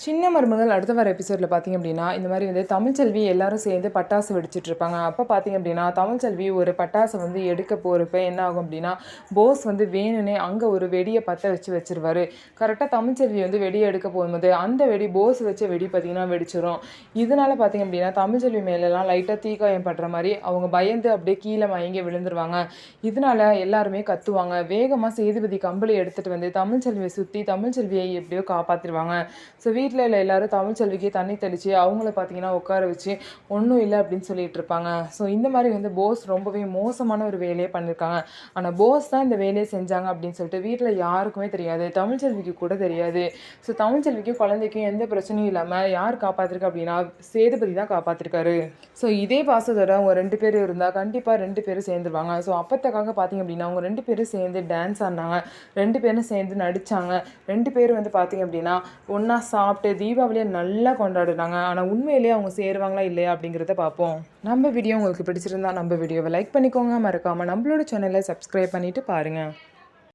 சின்ன மருமகள் அடுத்த வர எபிசோடில் பார்த்திங்க அப்படின்னா இந்த மாதிரி வந்து தமிழ்ச்செல்வி எல்லாரும் சேர்ந்து பட்டாசு வெடிச்சிட்டு இருப்பாங்க. அப்போ பார்த்திங்க அப்படின்னா தமிழ்ச்செல்வி ஒரு பட்டாசை வந்து எடுக்க போகிறப்ப என்ன ஆகும் அப்படின்னா போஸ் வந்து வேணும்னே அங்கே ஒரு வெடியை பற்ற வச்சிருவாரு. கரெக்டாக தமிழ்ச்செல்வி வந்து வெடியை எடுக்க போகும்போது அந்த வெடி போஸ் வச்ச வெடி பார்த்திங்கன்னா வெடிச்சிடும். இதனால் பார்த்திங்க அப்படின்னா தமிழ்ச்செல்வி மேலெலாம் லைட்டாக தீக்காயம் படுற மாதிரி அவங்க பயந்து அப்படியே கீழே மயங்கி விழுந்துருவாங்க. இதனால் எல்லாருமே கத்துவாங்க. வேகமாக சேதுபதி கம்பளி எடுத்துகிட்டு வந்து தமிழ்ச்செல்வியை சுற்றி தமிழ்ச்செல்வியை எப்படியோ காப்பாற்றிடுவாங்க. ஸோ வீட்டில் இல்லை எல்லாரும் தமிழ்ச்செல்விக்கு தண்ணி தெளித்து அவங்கள பார்த்தீங்கன்னா உட்கார வச்சு ஒன்றும் இல்லை அப்படின்னு சொல்லிட்டு இருப்பாங்க. ஸோ இந்த மாதிரி வந்து போஸ் ரொம்பவே மோசமான ஒரு வேலையை பண்ணியிருக்காங்க. ஆனால் போஸ் தான் இந்த வேலையை செஞ்சாங்க அப்படின்னு சொல்லிட்டு வீட்டில் யாருக்குமே தெரியாது, தமிழ்ச்செல்விக்கு கூட தெரியாது. ஸோ தமிழ்ச்செல்விக்கும் குழந்தைக்கும் எந்த பிரச்சனையும் இல்லாமல் யார் காப்பாற்றிருக்கா அப்படின்னா சேதுபதி தான் காப்பாற்றிருக்காரு. ஸோ இதே பாசத்தோட அவங்க 2 பேர் இருந்தால் கண்டிப்பாக 2 பேரும் சேர்ந்துருவாங்க. ஸோ அப்பத்துக்காக பார்த்தீங்க அப்படின்னா அவங்க 2 பேரும் சேர்ந்து டான்ஸ் ஆடினாங்க, 2 பேரும் சேர்ந்து நடித்தாங்க, 2 பேரும் வந்து பார்த்தீங்க அப்படின்னா ஒன்றா சாப்பிட்டு தீபாவளியை நல்லா கொண்டாடுனாங்க. ஆனால் உண்மையிலேயே அவங்க சேருவாங்களா இல்லையா அப்படிங்கிறத பார்ப்போம். நம்ம வீடியோ உங்களுக்கு பிடிச்சிருந்தா நம்ம வீடியோவை லைக் பண்ணிக்கோங்க. மறக்காமல் நம்மளோட சேனலை சப்ஸ்கிரைப் பண்ணிவிட்டு பாருங்கள்.